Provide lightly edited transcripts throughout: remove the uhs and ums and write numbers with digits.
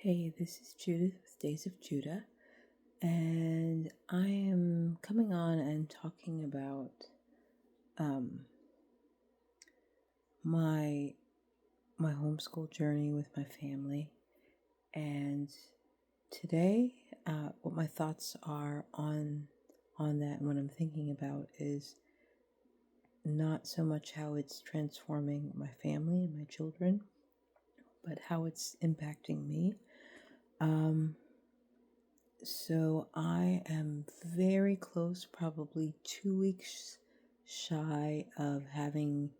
Hey, this is Judith with Days of Judah, and I am coming on and talking about um, my homeschool journey with my family. And today, what my thoughts are on that and what I'm thinking about is not so much how it's transforming my family and my children, but how it's impacting me. So I am very close, probably 2 weeks shy of having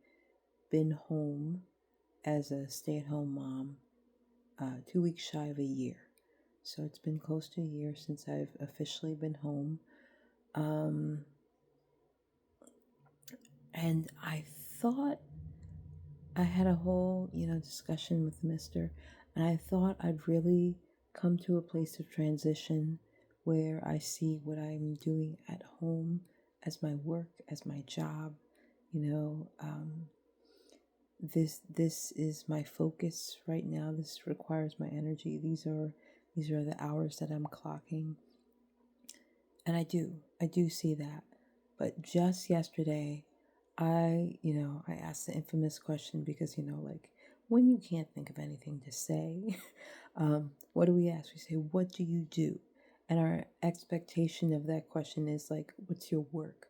been home as a stay-at-home mom, 2 weeks shy of a year. So it's been close to a year since I've officially been home. And I thought I had a whole, discussion with Mister, and I thought I'd really come to a place of transition where I see what I'm doing at home as my work, as my job. This is my focus right now. This requires my energy. These are the hours that I'm clocking, and I do see that. But just yesterday, I asked the infamous question because, like, when you can't think of anything to say, what do we ask? We say, what do you do? And our expectation of that question is like, what's your work?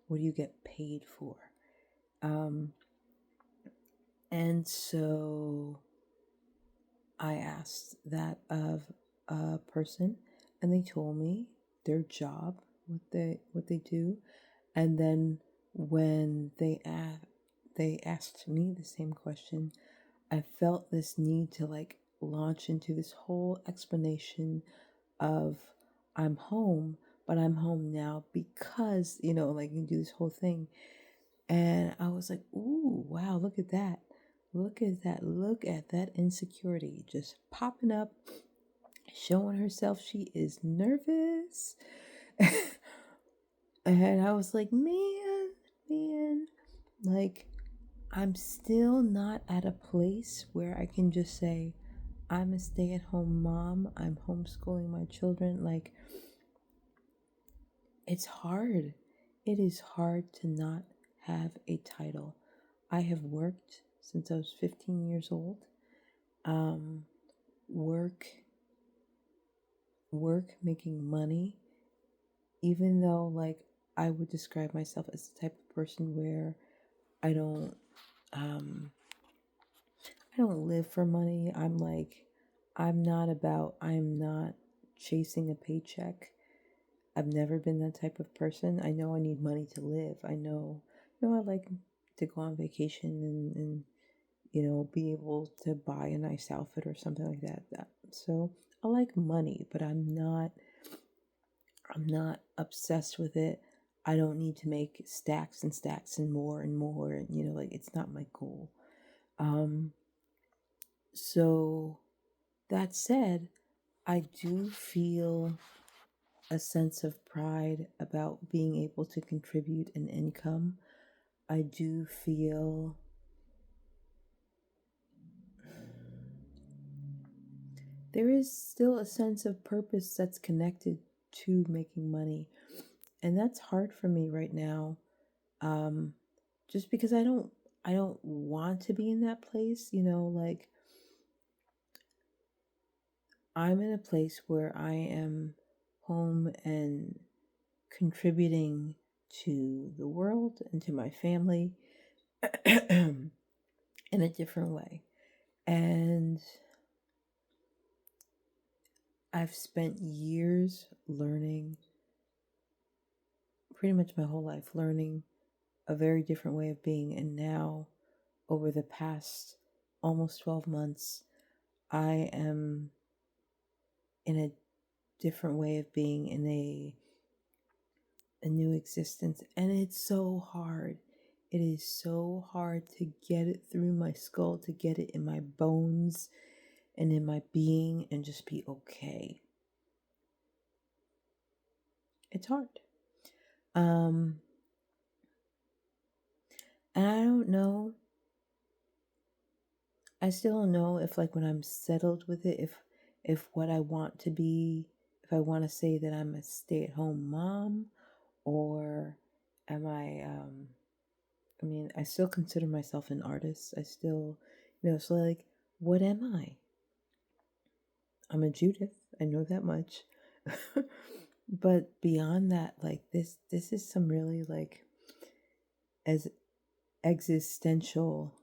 What do you get paid for? And so I asked that of a person, and they told me their job, what they do. And then when they asked me the same question, I felt this need to like launch into this whole explanation of I'm home, but I'm home now because, like you do this whole thing. And I was like, ooh, wow, look at that. Look at that. Look at that insecurity just popping up, showing herself she is nervous. And I was like, man, like, I'm still not at a place where I can just say, I'm a stay at home mom, I'm homeschooling my children. Like, it's hard. It is hard to not have a title. I have worked since I was 15 years old. Work making money, even though, like, I would describe myself as the type of person where I don't live for money. I'm not chasing a paycheck. I've never been that type of person. I know I need money to live. I know, I like to go on vacation and be able to buy a nice outfit or something like that. So I like money, but I'm not obsessed with it. I don't need to make stacks and stacks and more, and like, it's not my goal. So that said, I do feel a sense of pride about being able to contribute an income. I do feel there is still a sense of purpose that's connected to making money. And that's hard for me right now. Just because I don't want to be in that place, like, I'm in a place where I am home and contributing to the world and to my family in a different way. And I've spent years learning, pretty much my whole life, learning a very different way of being. And now, over the past almost 12 months, I am in a different way of being, in a new existence. And it's so hard. It is so hard to get it through my skull, to get it in my bones and in my being, and just be okay. It's hard. And I don't know. I still don't know if, like, when I'm settled with it, if what I want to be, if I want to say that I'm a stay-at-home mom, or am I mean, I still consider myself an artist. I still, so like, what am I? I'm a Judith. I know that much. But beyond that, like this is some really like as existential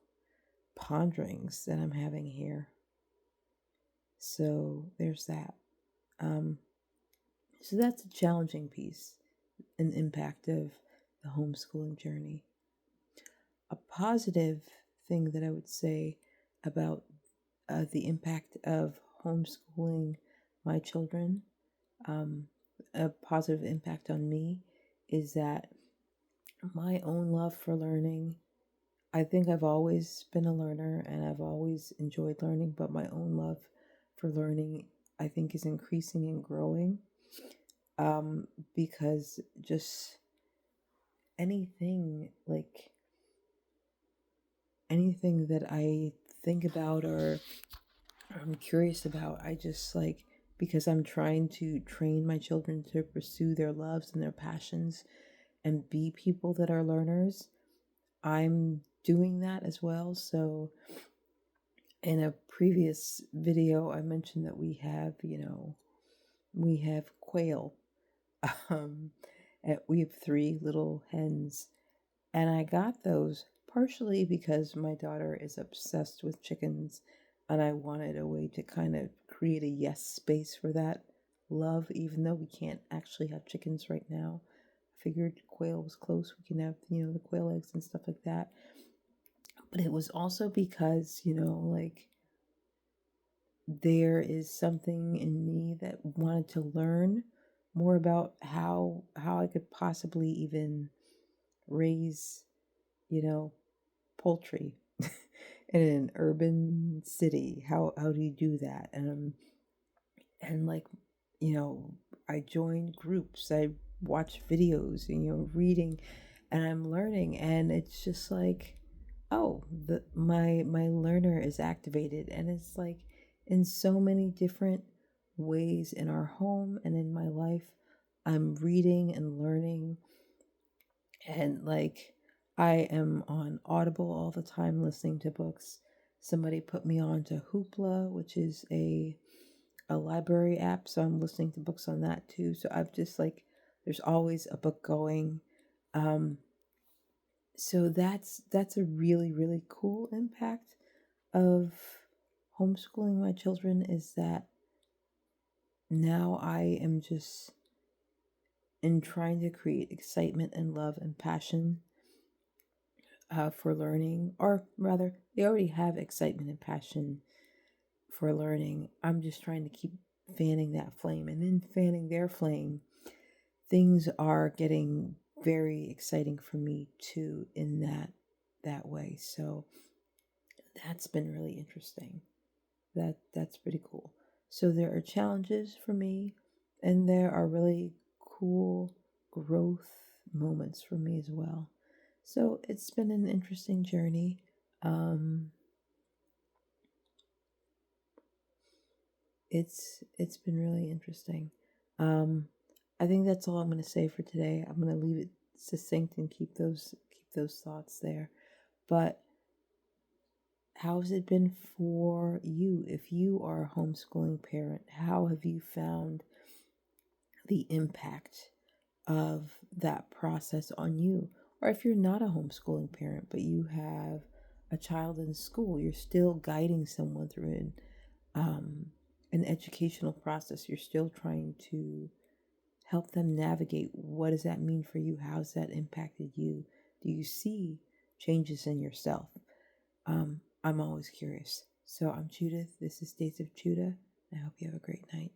ponderings that I'm having here. So there's that. Um, so that's a challenging piece, an impact of the homeschooling journey. A positive thing that I would say about the impact of homeschooling my children, a positive impact on me, is that my own love for learning. I think I've always been a learner and I've always enjoyed learning, but my own love for learning, I think, is increasing and growing, because just anything like anything that I think about or I'm curious about, I just like, because I'm trying to train my children to pursue their loves and their passions and be people that are learners, I'm doing that as well. So in a previous video, I mentioned that we have quail. Um, we have 3 little hens, and I got those partially because my daughter is obsessed with chickens, and I wanted a way to kind of create a yes space for that love, even though we can't actually have chickens right now. I figured quail was close. We can have, the quail eggs and stuff like that. But it was also because, like there is something in me that wanted to learn more about how I could possibly even raise, you know, poultry in an urban city. How do you do that? And like, you know, I joined groups, I watch videos, reading, and I'm learning, and it's just like, oh, my learner is activated, and it's like in so many different ways in our home and in my life, I'm reading and learning, and like I am on Audible all the time listening to books. Somebody put me on to Hoopla, which is a library app, so I'm listening to books on that too. So I've just like there's always a book going. Um so that's a really really cool impact of homeschooling my children, is that now I am just in trying to create excitement and love and passion for learning, or rather, they already have excitement and passion for learning. I'm just trying to keep fanning that flame, and then fanning their flame. Things are getting very exciting for me too in that way. So that's been really interesting. That's pretty cool. So there are challenges for me, and there are really cool growth moments for me as well. So it's been an interesting journey. Um, it's been really interesting. Um, I think that's all I'm going to say for today. I'm going to leave it succinct and keep those thoughts there. But how has it been for you? If you are a homeschooling parent, how have you found the impact of that process on you? Or if you're not a homeschooling parent, but you have a child in school, you're still guiding someone through an educational process. You're still trying to help them navigate, what does that mean for you? How's that impacted you? Do you see changes in yourself? I'm always curious. So I'm Judith. This is Days of Judah. I hope you have a great night.